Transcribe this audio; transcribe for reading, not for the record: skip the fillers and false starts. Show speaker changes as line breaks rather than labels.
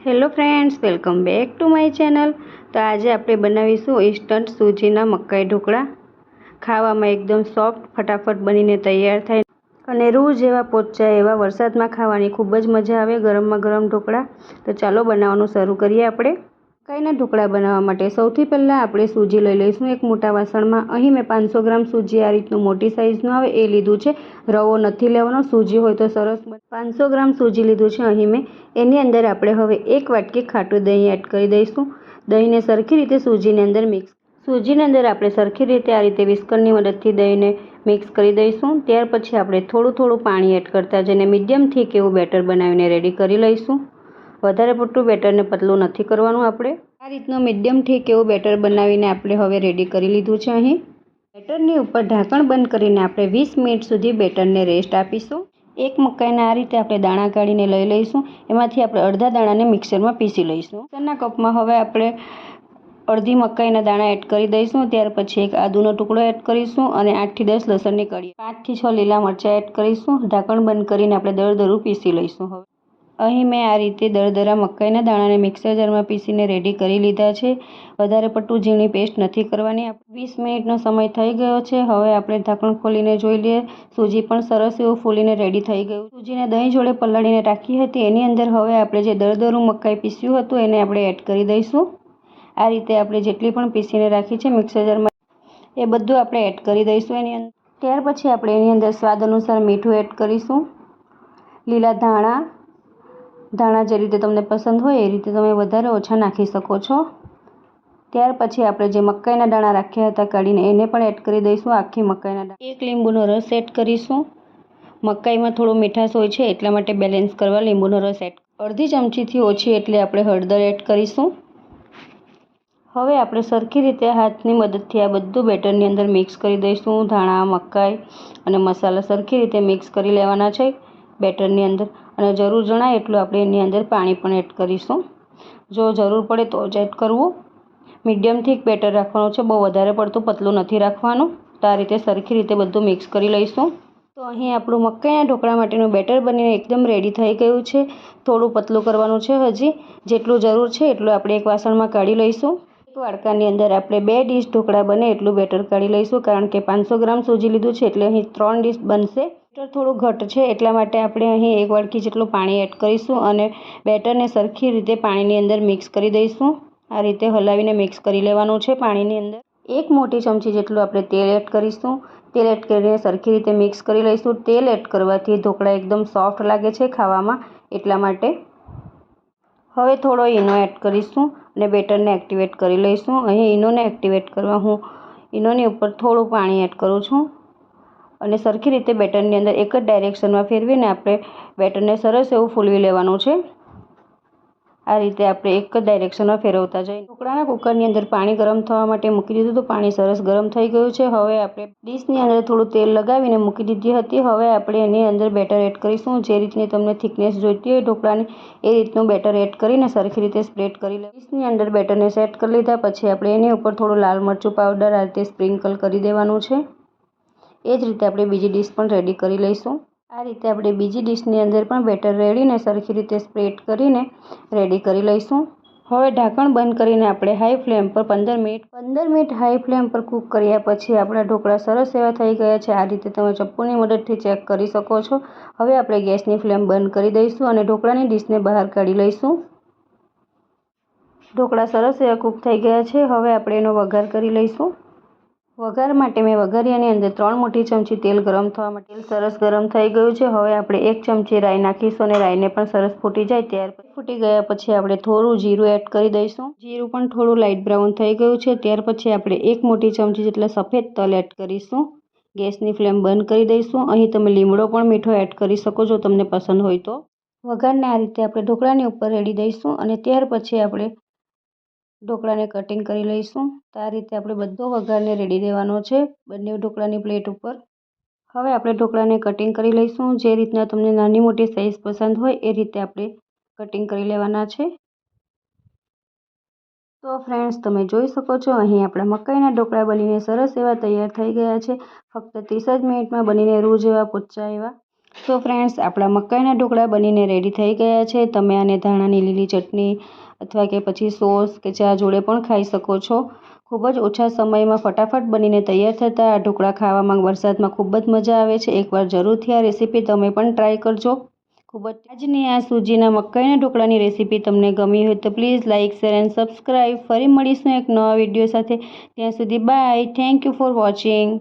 Hello friends, welcome back to my channel. તો આજે આપણે બનાવીશું ઇન્સ્ટન્ટ સૂજીના મકાઈ ઢોકળા। ખાવામાં એકદમ સોફ્ટ, ફટાફટ બનીને તૈયાર થાય અને રૂ જેવા પોચા એવા વરસાદમાં ખાવાની ખૂબ જ મજા આવે ગરમમાં ગરમ ઢોકળા। તો ચાલો બનાવવાનું શરૂ કરીએ આપણે। મકાઈના ઢોકળા બનાવવા માટે સૌથી પહેલાં આપણે સૂજી લઈ લઈશું એક મોટા વાસણમાં। અહીં મેં 500 ગ્રામ સૂજી આ રીતનું મોટી સાઇઝનું આવે એ લીધું છે। રવો નથી લેવાનો, સૂજી હોય તો સરસ। 500 ગ્રામ સૂજી લીધું છે અહીં મેં। એની અંદર આપણે હવે 1 વાટકી ખાટું દહીં એડ કરી દઈશું। દહીંને સરખી રીતે સૂજીની અંદર સૂજીની અંદર આપણે સરખી રીતે આ રીતે વિસ્કરની મદદથી દહીંને મિક્સ કરી દઈશું। ત્યાર પછી આપણે થોડું પાણી એડ કરતા જઈને મીડિયમ થીક એવું બેટર બનાવીને રેડી કરી લઈશું। વધારે પડતું બેટરને પતલું નથી કરવાનું આપણે। આ રીતનું મીડિયમ થીક એવું બેટર બનાવીને આપણે હવે રેડી કરી લીધું છે અહીં। બેટરની ઉપર ઢાંકણ બંધ કરીને આપણે 20 મિનિટ સુધી બેટરને રેસ્ટ આપીશું। એક મકાઈના આ રીતે આપણે દાણા કાઢીને લઈ લઈશું। એમાંથી આપણે અડધા દાણાને મિક્સરમાં પીસી લઈશું। મિક્સરના કપમાં હવે આપણે અડધી મકાઈના દાણા એડ કરી દઈશું। ત્યાર પછી એક આદુનો ટુકડો એડ કરીશું અને 8 થી 10 લસણની કળી, 5 થી 6 લીલા મરચાં એડ કરીશું। ઢાંકણ બંધ કરીને આપણે દરદરું પીસી લઈશું। હવે અહીં મેં આ રીતે દરદરા મકાઈના દાણાને મિક્સર જારમાં પીસીને રેડી કરી લીધા છે। વધારે પડતું ઝીણી પેસ્ટ નથી કરવાની। 20 મિનિટનો સમય થઈ ગયો છે। હવે આપણે ઢાંકણ ખોલીને જોઈ લઈએ। સૂજી પણ સરસ એવું ફૂલીને રેડી થઈ ગયું। સૂજીને દહીં જોડે પલાળીને રાખી હતી એની અંદર હવે આપણે જે દરદરું મકાઈ પીસ્યું હતું એને આપણે એડ કરી દઈશું। આ રીતે આપણે જેટલી પણ પીસીને રાખી છે મિક્સર જારમાં એ બધું આપણે એડ કરી દઈશું એની અંદર। ત્યાર પછી આપણે એની અંદર સ્વાદ અનુસાર મીઠું એડ કરીશું। લીલા ધાણા જે રીતે તમને પસંદ હોય એ રીતે તમે વધારે ઓછા નાખી શકો છો। ત્યાર પછી આપણે જે મકાઈના દાણા રાખ્યા હતા કાઢીને એને પણ એડ કરી દઈશું। આખી મકાઈના દાણા, 1 લીંબુનો રસ એડ કરીશું। મકાઈમાં થોડું મીઠાશ હોય છે એટલા માટે બેલેન્સ કરવા લીંબુનો રસ એડ, અડધી ચમચીથી ઓછી એટલે આપણે હળદર એડ કરીશું। હવે આપણે સરખી રીતે હાથની મદદથી આ બધું બેટરની અંદર મિક્સ કરી દઈશું। ધાણા, મકાઈ અને મસાલા સરખી રીતે મિક્સ કરી લેવાના છે બેટરની અંદર અને જરૂર જણાય એટલું આપણે એની અંદર પાણી પણ એડ કરીશું। જો જરૂર પડે તો જ એડ કરવું। મીડિયમ થીક બેટર રાખવાનું છે, બહુ વધારે પડતું પતલું નથી રાખવાનું। તો આ રીતે સરખી રીતે બધું મિક્સ કરી લઈશું। તો અહીં આપણું મકાઈના ઢોકળા માટેનું બેટર બનીને એકદમ રેડી થઈ ગયું છે। થોડું પતલું કરવાનું છે, હજી જેટલું જરૂર છે એટલું આપણે એક વાસણમાં કાઢી લઈશું। એક વાડકાની અંદર આપણે 2 ડીશ ઢોકળા બને એટલું બેટર કાઢી લઈશું, કારણ કે 500 ગ્રામ સૂજી લીધું છે એટલે અહીં 3 ડીશ બનશે। બેટર થોડું ઘટ છે એટલા માટે આપણે અહીં 1 વાડકી જેટલું પાણી એડ કરીશું અને બેટરને સરખી રીતે પાણીની અંદર મિક્સ કરી દઈશું। આ રીતે હલાવીને મિક્સ કરી લેવાનું છે પાણીની અંદર। 1 મોટી ચમચી જેટલું આપણે તેલ એડ કરીશું। તેલ એડ કરીને સરખી રીતે મિક્સ કરી લઈશું। તેલ એડ કરવાથી ઢોકળા એકદમ સોફ્ટ લાગે છે ખાવામાં એટલા માટે। હવે થોડો ઈનો એડ કરીશું અને બેટરને એક્ટિવેટ કરી લઈશું। અહીં ઈનોને એક્ટિવેટ કરવા હું ઈનોની ઉપર થોડું પાણી એડ કરું છું અને સરખી રીતે બેટરની અંદર એક જ ડાયરેક્શનમાં ફેરવીને આપણે બેટરને સરસ એવું ફૂલવી લેવાનું છે। આ રીતે આપણે એક જ ડાયરેક્શનમાં ફેરવતા જઈએ। ઢોકળાના કુકરની અંદર પાણી ગરમ થવા માટે મૂકી દીધું તો પાણી સરસ ગરમ થઈ ગયું છે। હવે આપણે ડીશની અંદર થોડું તેલ લગાવીને મૂકી દીધી હતી। હવે આપણે એની અંદર બેટર એડ કરીશું। જે રીતની તમને થિકનેસ જોઈતી હોય ઢોકળાની એ રીતનું બેટર એડ કરીને સરખી રીતે સ્પ્રેડ કરી લઈએ। ડીશની અંદર બેટરને સેટ કરી લીધા પછી આપણે એની ઉપર થોડું લાલ મરચું પાવડર આ રીતે સ્પ્રિંકલ કરી દેવાનું છે। એ જ રીતે આપણે બીજી ડીશ પણ રેડી કરી લઈશું। આ રીતે આપણે બીજી ડીશની અંદર પણ બેટર રેડીને સરખી રીતે સ્પ્રેડ કરીને રેડી કરી લઈશું। હવે ઢાંકણ બંધ કરીને આપણે હાઈ ફ્લેમ પર 15 મિનિટ હાઈ ફ્લેમ પર કૂક કર્યા પછી આપણા ઢોકળા સરસ એવા થઈ ગયા છે। આ રીતે તમે ચપ્પુની મદદથી ચેક કરી શકો છો। હવે આપણે ગેસની ફ્લેમ બંધ કરી દઈશું અને ઢોકળાની ડીશને બહાર કાઢી લઈશું। ઢોકળા સરસ એવા કૂક થઈ ગયા છે। હવે આપણે એનો વઘાર કરી લઈશું। વઘાર માટે મેં વઘારિયાની અંદર 3 મોટી ચમચી તેલ ગરમ થવા માટે, તેલ સરસ ગરમ થઈ ગયું છે। હવે આપણે 1 ચમચી રાઈ નાખીશું અને રાઈને પણ સરસ ફૂટી જાય ત્યાર ફૂટી ગયા પછી આપણે થોડું જીરું એડ કરી દઈશું। જીરું પણ થોડું લાઇટ બ્રાઉન થઈ ગયું છે ત્યાર પછી આપણે 1 મોટી ચમચી જેટલા સફેદ તલ એડ કરીશું। ગેસની ફ્લેમ બંધ કરી દઈશું। અહીં તમે લીમડો પણ મીઠો એડ કરી શકો જો તમને પસંદ હોય તો। વઘારને આ રીતે આપણે ઢોકળાની ઉપર રેડી દઈશું અને ત્યાર પછી આપણે ઢોકળાને કટિંગ કરી લઈશું। તો આ રીતે આપણે બધો વઘારને રેડી દેવાનો છે બંને ઢોકળાની પ્લેટ ઉપર। હવે આપણે ઢોકળાને કટિંગ કરી લઈશું। જે રીતના તમને નાની મોટી સાઇઝ પસંદ હોય એ રીતે આપણે કટિંગ કરી લેવાના છે। તો ફ્રેન્ડ્સ, તમે જોઈ શકો છો અહીં આપણા મકાઈના ઢોકળા બનીને સરસ એવા તૈયાર થઈ ગયા છે। ફક્ત 30 જ મિનિટમાં બનીને રૂ જેવા પોચા એવા તો ફ્રેન્ડ્સ, આપણા મકાઈના ઢોકળા બનીને રેડી થઈ ગયા છે. તમે આને ધાણાની લીલી ચટણી અથવા કે પછી સોસ કે ચા જોડે પણ ખાઈ શકો છો. ખૂબ જ ઓછા સમયમાં ફટાફટ બનીને તૈયાર થતા આ ઢોકળા ખાવામાં વરસાદમાં ખૂબ જ મજા આવે છે. એકવાર જરૂરથી આ રેસીપી તમે પણ ટ્રાય કરજો. ખૂબ જ આજની આ સૂજીના મકાઈના ઢોકળાની રેસીપી તમને ગમી હોય તો please like, share and subscribe. ફરી મળીશું એક નવા વિડીયો સાથે. ત્યાં સુધી bye. Thank you for watching.